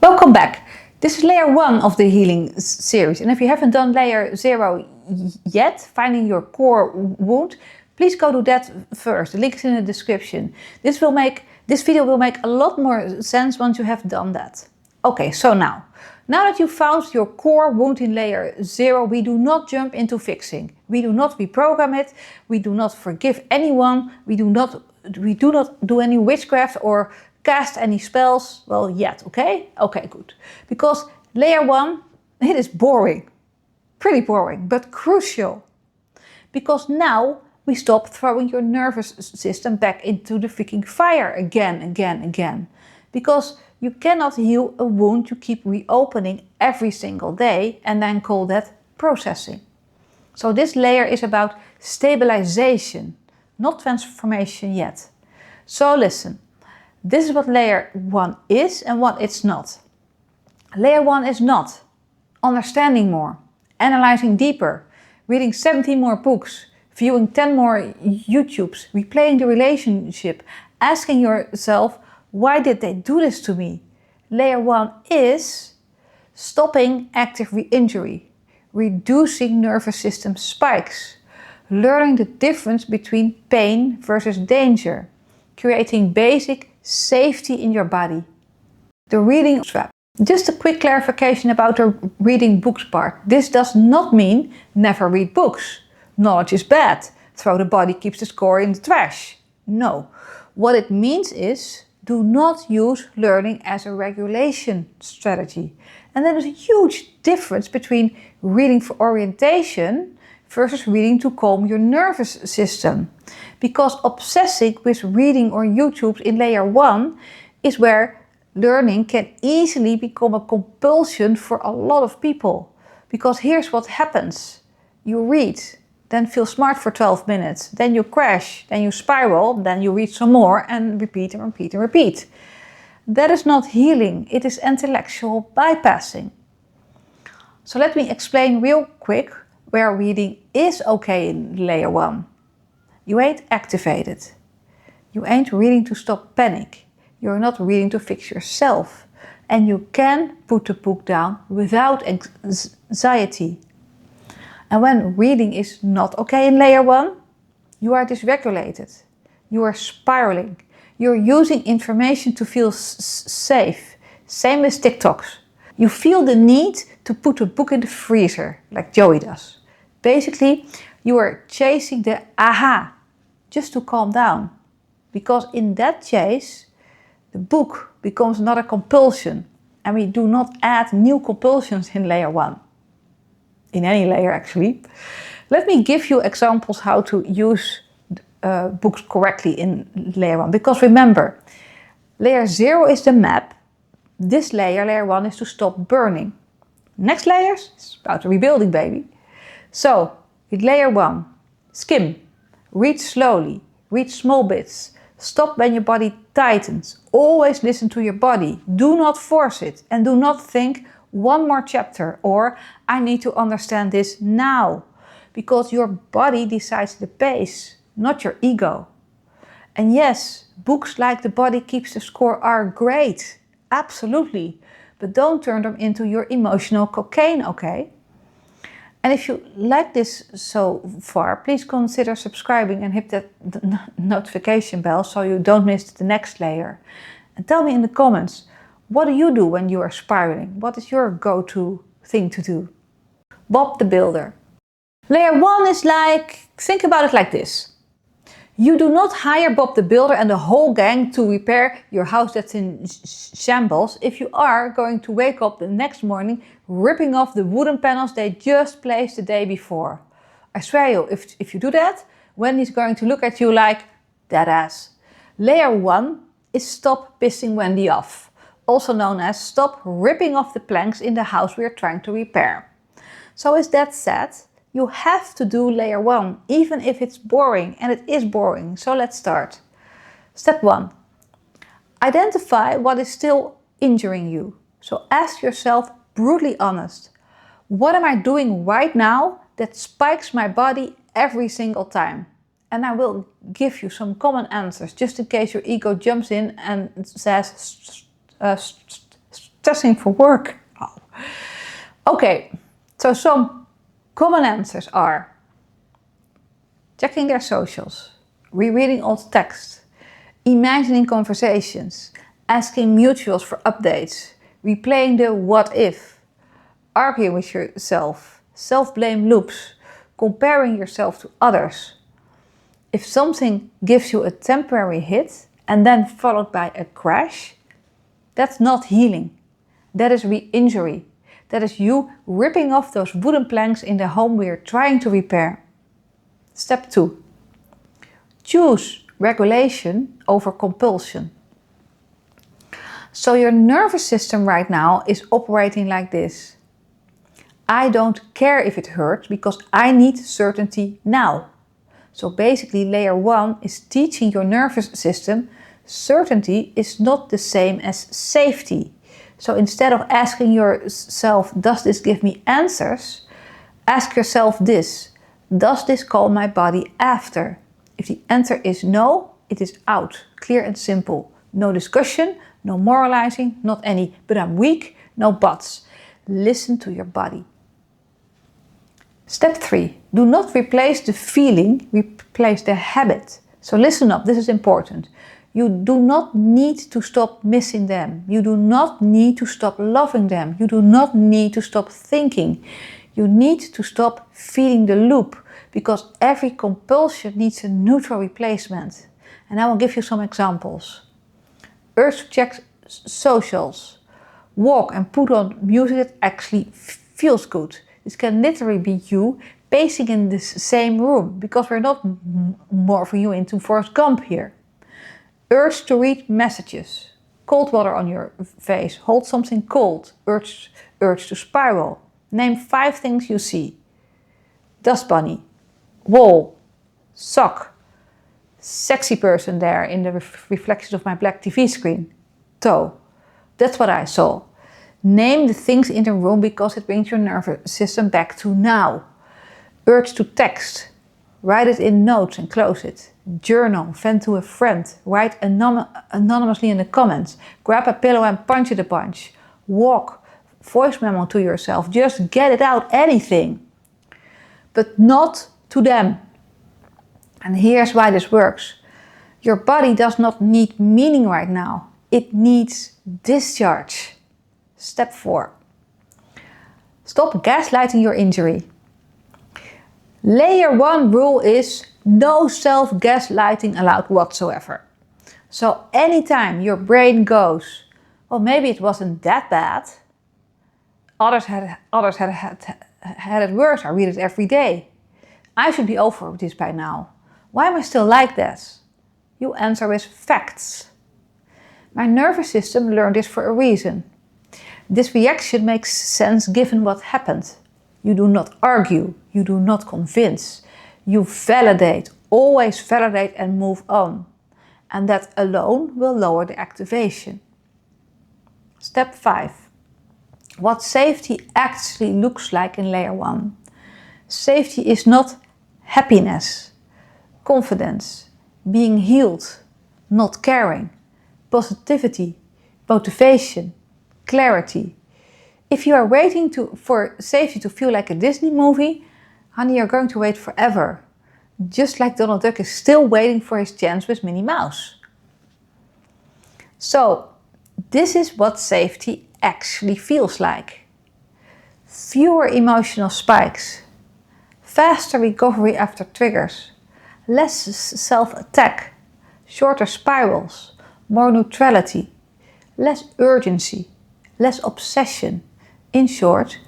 Welcome back. This is layer 1 of the healing series, and if you haven't done layer 0 yet, finding your core wound, please go do that first. The link is in the description. This video will make a lot more sense once you have done that. Okay, so now that you found your core wound in layer 0, we do not jump into fixing. We do not reprogram it. We do not forgive anyone. We do not do any witchcraft or cast any spells, well, yet, okay? Okay, good. Because layer 1, it is boring. Pretty boring, but crucial. Because now we stop throwing your nervous system back into the freaking fire again. Because you cannot heal a wound you keep reopening every single day and then call that processing. So this layer is about stabilization, not transformation yet. So listen. This is what layer 1 is and what it's not. Layer 1 is not understanding more, analyzing deeper, reading 17 more books, viewing 10 more YouTubes, replaying the relationship, asking yourself, why did they do this to me? Layer 1 is stopping active re-injury, reducing nervous system spikes, learning the difference between pain versus danger, creating basic safety in your body. The reading trap. Just a quick clarification about the reading books part. This does not mean never read books. Knowledge is bad. Throw the body keeps the score in the trash. No. What it means is do not use learning as a regulation strategy. And there is a huge difference between reading for orientation versus reading to calm your nervous system. Because obsessing with reading or YouTube in layer 1 is where learning can easily become a compulsion for a lot of people. Because here's what happens. You read, then feel smart for 12 minutes, then you crash, then you spiral, then you read some more and repeat and repeat and repeat. That is not healing, it is intellectual bypassing. So let me explain real quick where reading is okay in layer 1. You ain't activated. You ain't reading to stop panic. You're not reading to fix yourself. And you can put the book down without anxiety. And when reading is not okay in layer 1, you are dysregulated. You are spiraling. You're using information to feel safe. Same with TikToks. You feel the need to put a book in the freezer, like Joey does. Basically, you are chasing the aha, just to calm down. Because in that chase, the book becomes another compulsion. And we do not add new compulsions in layer 1. In any layer, actually. Let me give you examples how to use books correctly in layer 1. Because remember, layer 0 is the map. This layer 1, is to stop burning. Next layers, it's about rebuilding, baby. So, with layer 1, skim, read slowly, read small bits, stop when your body tightens, always listen to your body, do not force it and do not think one more chapter or I need to understand this now, because your body decides the pace, not your ego. And yes, books like The Body Keeps the Score are great, absolutely, but don't turn them into your emotional cocaine, okay? And if you like this so far, please consider subscribing and hit that notification bell so you don't miss the next layer. And tell me in the comments, what do you do when you are spiraling? What is your go-to thing to do? Bob the Builder. Layer 1 is like, think about it like this. You do not hire Bob the Builder and the whole gang to repair your house that's in shambles if you are going to wake up the next morning ripping off the wooden panels they just placed the day before. I swear you, if you do that, Wendy's going to look at you like, that ass. Layer 1 is stop pissing Wendy off, also known as stop ripping off the planks in the house we are trying to repair. So with that said, you have to do layer 1, even if it's boring, and it is boring, so let's start. Step 1. Identify what is still injuring you. So ask yourself, brutally honest, what am I doing right now that spikes my body every single time? And I will give you some common answers, just in case your ego jumps in and says, stressing for work. Oh. Okay, so some common answers are checking their socials, rereading old text, imagining conversations, asking mutuals for updates, replaying the what if, arguing with yourself, self-blame loops, comparing yourself to others. If something gives you a temporary hit and then followed by a crash, that's not healing. That is re-injury. That is you ripping off those wooden planks in the home we are trying to repair. Step 2. Choose regulation over compulsion. So your nervous system right now is operating like this. I don't care if it hurts because I need certainty now. So basically layer 1 is teaching your nervous system certainty is not the same as safety. So instead of asking yourself, does this give me answers? Ask yourself this, does this calm my body after? If the answer is no, it is out, clear and simple. No discussion, no moralizing, not any, but I'm weak, no buts. Listen to your body. Step 3, do not replace the feeling, replace the habit. So listen up, this is important. You do not need to stop missing them. You do not need to stop loving them. You do not need to stop thinking. You need to stop feeding the loop because every compulsion needs a neutral replacement. And I will give you some examples. Urge to check socials. Walk and put on music that actually feels good. This can literally be you pacing in the same room because we're not morphing you into Forrest Gump here. Urge to read messages. Cold water on your face. Hold something cold. Urge to spiral. Name 5 things you see. Dust bunny. Wall. Sock. Sexy person there in the reflection of my black TV screen. Toe. That's what I saw. Name the things in the room because it brings your nervous system back to now. Urge to text. Write it in notes and close it. Journal, vent to a friend, write anonymously in the comments. Grab a pillow and punch it a bunch. Walk, voice memo to yourself. Just get it out, anything. But not to them. And here's why this works. Your body does not need meaning right now. It needs discharge. Step 4. Stop gaslighting your injury. Layer 1 rule is no self-gaslighting allowed whatsoever. So anytime your brain goes, well, maybe it wasn't that bad. Others had it worse. I read it every day. I should be over this by now. Why am I still like this? You answer with facts. My nervous system learned this for a reason. This reaction makes sense given what happened. You do not argue, you do not convince. You validate, always validate and move on. And that alone will lower the activation. Step 5. What safety actually looks like in layer 1. Safety is not happiness, confidence, being healed, not caring, positivity, motivation, clarity. If you are waiting for safety to feel like a Disney movie, honey, you're going to wait forever. Just like Donald Duck is still waiting for his chance with Minnie Mouse. So, this is what safety actually feels like. Fewer emotional spikes, faster recovery after triggers, less self-attack, shorter spirals, more neutrality, less urgency, less obsession. In short,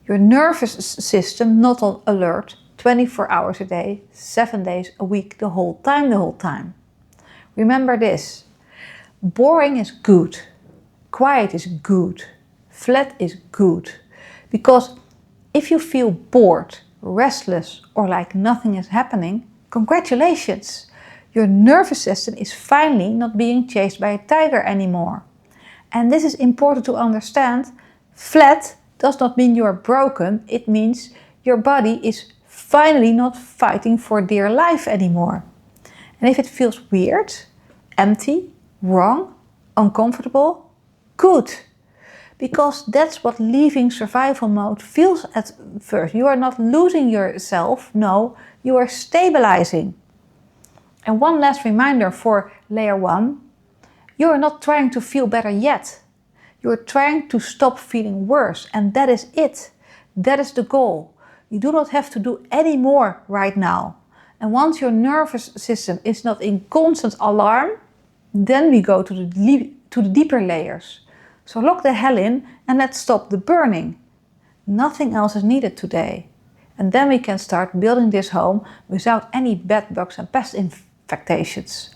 your nervous system not on alert 24 hours a day, 7 days a week, the whole time. Remember this, boring is good, quiet is good, flat is good. Because if you feel bored, restless or like nothing is happening, congratulations! Your nervous system is finally not being chased by a tiger anymore. And this is important to understand. Flat does not mean you are broken, it means your body is finally not fighting for dear life anymore. And if it feels weird, empty, wrong, uncomfortable, good. Because that's what leaving survival mode feels at first. You are not losing yourself, no, you are stabilizing. And one last reminder for layer 1, you are not trying to feel better yet. You are trying to stop feeling worse, and that is it. That is the goal. You do not have to do any more right now. And once your nervous system is not in constant alarm, then we go to the deeper layers. So lock the hell in and let's stop the burning. Nothing else is needed today. And then we can start building this home without any bed bugs and pest infestations.